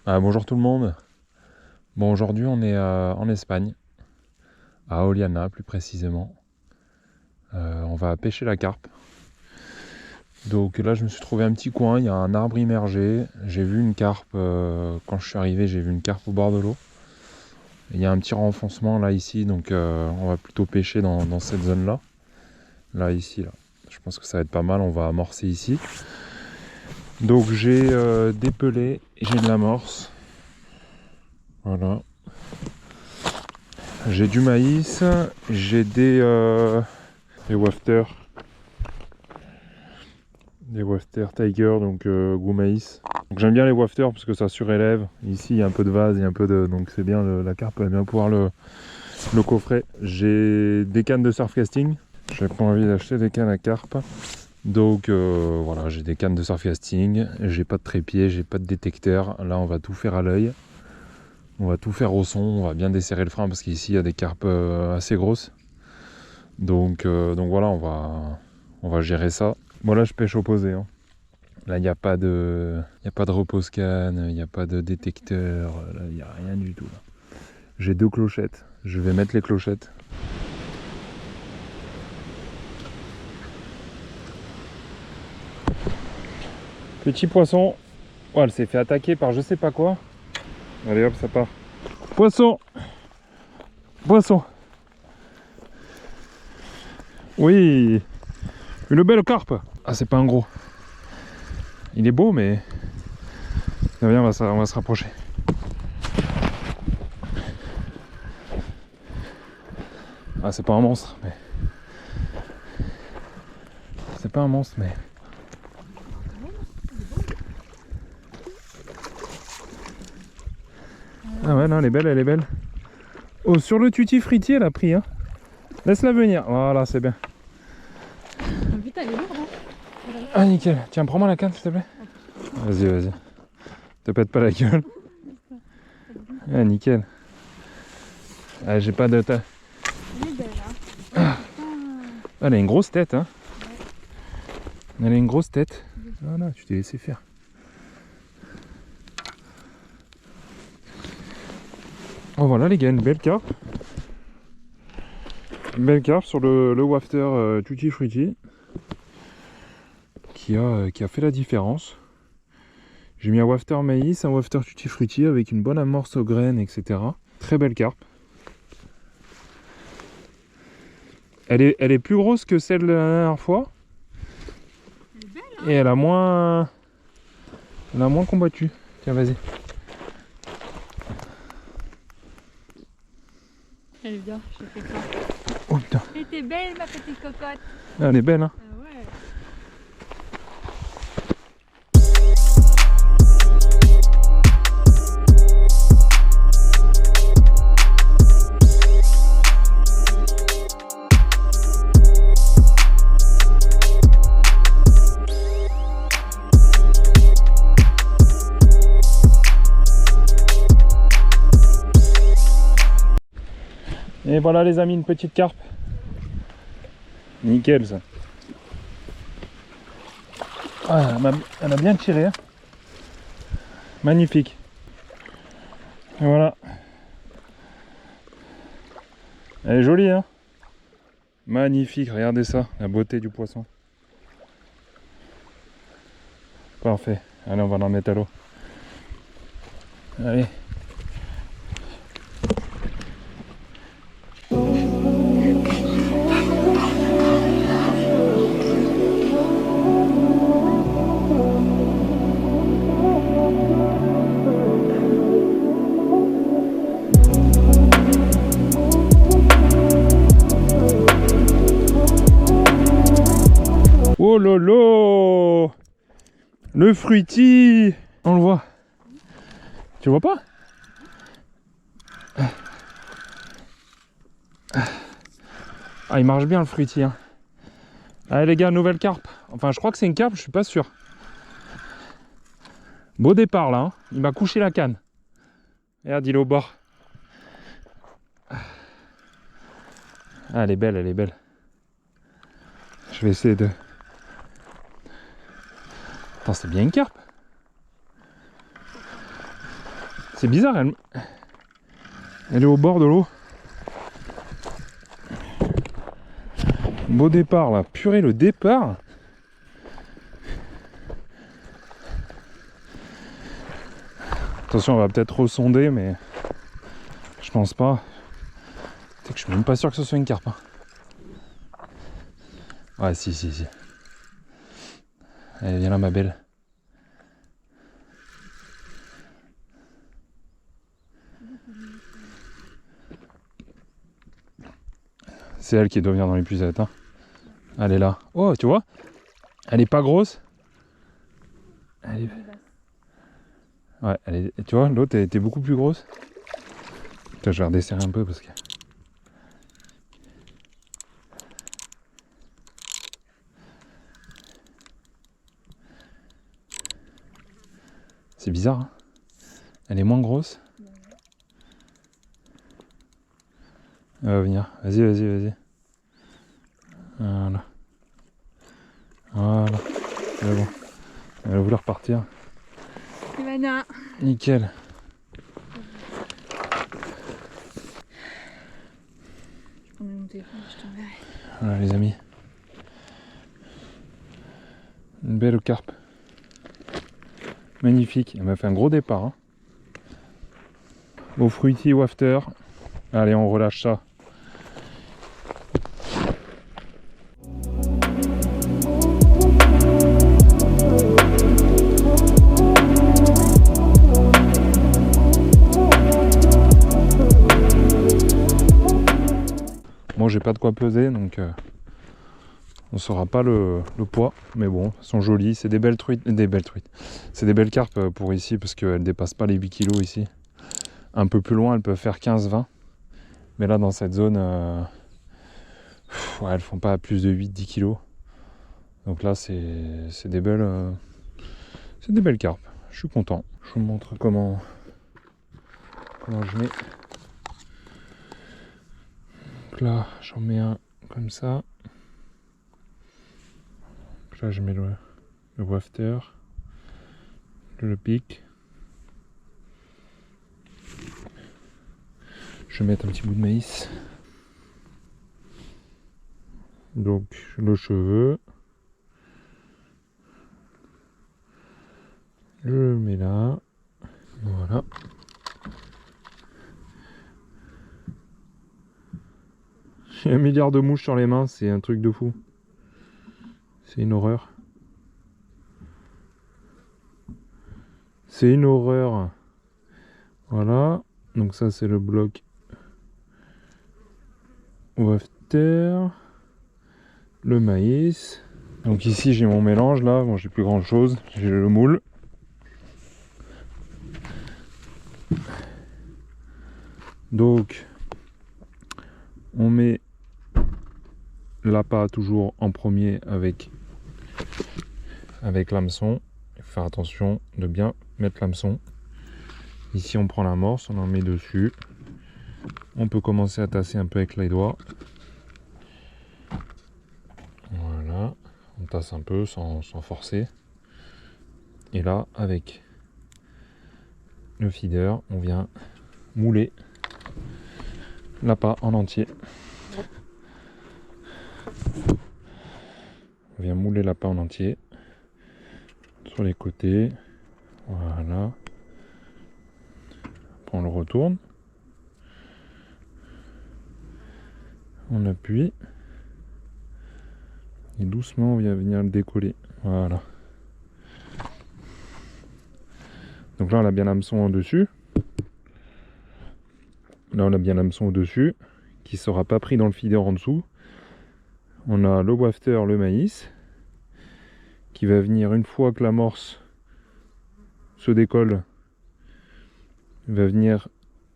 Bonjour tout le monde. Bon, aujourd'hui on est en Espagne, à Oliana plus précisément. On va pêcher la carpe. Donc là je me suis trouvé un petit coin, il y a un arbre immergé. J'ai vu une carpe, quand je suis arrivé j'ai vu une carpe au bord de l'eau. Il y a un petit renfoncement là ici, donc on va plutôt pêcher dans cette zone là. Là ici, là. Je pense que ça va être pas mal, on va amorcer ici. Donc j'ai des pelets, j'ai de l'amorce. Voilà. J'ai du maïs, j'ai des wafters. Des wafters Tiger, donc goût maïs. Donc j'aime bien les wafters parce que ça surélève. Ici il y a un peu de vase, il y a un peu de. Donc c'est bien, la carpe elle vient pouvoir le coffret. J'ai des cannes de surf casting. J'ai pas envie d'acheter des cannes à carpe. Donc voilà, j'ai des cannes de surf casting. J'ai pas de trépied, j'ai pas de détecteur. Là on va tout faire à l'œil. On va tout faire au son, on va bien desserrer le frein parce qu'ici il y a des carpes assez grosses. Donc voilà, on va gérer ça. Bon là je pêche au posé. Hein. Là il n'y a pas de repose-canne, il n'y a pas de détecteur, là il n'y a rien du tout. J'ai 2 clochettes, je vais mettre les clochettes. Petit poisson. Oh, elle s'est fait attaquer par je sais pas quoi. Allez hop, ça part. Poisson. Poisson. Oui. Une belle carpe. Ah, c'est pas un gros. Il est beau, mais... Viens, on va se rapprocher. Ah, c'est pas un monstre, mais... C'est pas un monstre, mais... Ah ouais, non, elle est belle, elle est belle. Oh, sur le tutti frutti, elle a pris, hein. Laisse-la venir. Voilà, c'est bien. Putain, elle est lourde, hein. Ah, nickel. Tiens, prends-moi la canne, s'il te plaît. Vas-y, vas-y. Te pète pas la gueule. Ah, nickel. Ah, j'ai pas de... Elle est belle, hein. Elle a une grosse tête, hein. Elle a une grosse tête. Voilà, tu t'es laissé faire. Oh voilà les gars, une belle carpe. Une belle carpe sur le wafter Tutti Frutti. Qui a fait la différence. J'ai mis un wafter maïs, un wafter Tutti Frutti avec une bonne amorce aux graines, etc. Très belle carpe. Elle est plus grosse que celle de la dernière fois. Elle est belle, hein. Et elle a moins combattu. Tiens, vas-y. Elle est bien, je fais ça. Oh putain. Elle était belle, ma petite cocotte. Elle est belle, hein. Ah ouais. Et voilà les amis, une petite carpe. Nickel ça. Ah, elle a bien tiré. Hein. Magnifique. Et voilà. Elle est jolie hein. Magnifique, regardez ça, la beauté du poisson. Parfait. Allez, on va l'en mettre à l'eau. Allez. Oh lolo, le fruity. On le voit. Tu vois pas? Ah, il marche bien le fruity. Hein. Allez les gars, nouvelle carpe. Enfin, je crois que c'est une carpe, je suis pas sûr. Beau départ là. Hein. Il m'a couché la canne. Regarde, il est au bord. Ah, elle est belle, elle est belle. Je vais essayer de... Attends, c'est bien une carpe. C'est bizarre, elle est au bord de l'eau. Beau départ là, purée le départ. Attention, on va peut-être ressonder, mais je pense pas. C'est que je suis même pas sûr que ce soit une carpe. Hein. Ouais, si. Allez, viens là, ma belle. C'est elle qui doit venir dans l'épuisette. Hein. Elle est là. Oh, tu vois? Elle est pas grosse. Elle est... Ouais, tu vois, l'autre était beaucoup plus grosse. Putain, je vais redesserrer un peu parce que... C'est bizarre, hein. Elle est moins grosse. Elle va venir. Vas-y. Voilà. C'est bon. Elle va vouloir partir. Ivana. Nickel. Je prends mon téléphone, je t'enverrai. Voilà les amis. Une belle carpe. Magnifique. Elle m'a fait un gros départ. Hein. Au fruity wafter. Allez, on relâche ça. Moi j'ai pas de quoi peser donc on saura pas le poids, mais bon, elles sont jolies, c'est des belles truites, c'est des belles carpes pour ici parce qu'elles dépassent pas les 8 kg ici. Un peu plus loin elles peuvent faire 15-20, mais là dans cette zone ouais, elles font pas plus de 8-10 kg. Donc là c'est des belles carpes, je suis content. Je vous montre comment je mets. Donc là j'en mets un comme ça. Donc là je mets le wafter, le pic. Je vais mettre un petit bout de maïs. Donc le cheveu. Je le mets là. Voilà. J'ai 1 milliard de mouches sur les mains, c'est un truc de fou. C'est une horreur. C'est une horreur. Voilà. Donc ça c'est le bloc wafter. Le maïs. Donc ici j'ai mon mélange là. Bon j'ai plus grand chose. J'ai le moule. Donc on met l'appât toujours en premier avec l'hameçon. Il faut faire attention de bien mettre l'hameçon. Ici on prend l'amorce, on en met dessus. On peut commencer à tasser un peu avec les doigts. Voilà, on tasse un peu sans forcer. Et là avec le feeder, on vient mouler l'appât en entier. On vient mouler l'appât en entier sur les côtés. Voilà. Après on le retourne. On appuie. Et doucement on vient venir le décoller. Voilà. Donc là on a bien l'hameçon en dessus. Là on a bien l'hameçon au-dessus, qui ne sera pas pris dans le feeder en dessous. On a le wafter, le maïs, qui va venir une fois que l'amorce se décolle, va venir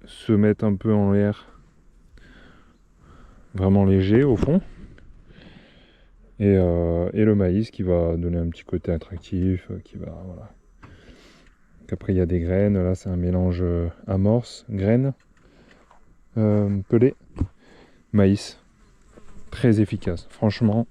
se mettre un peu en l'air, vraiment léger au fond. Et le maïs qui va donner un petit côté attractif, qui va, voilà. Donc après il y a des graines, là c'est un mélange amorce, graines, pelé, maïs. Très efficace, franchement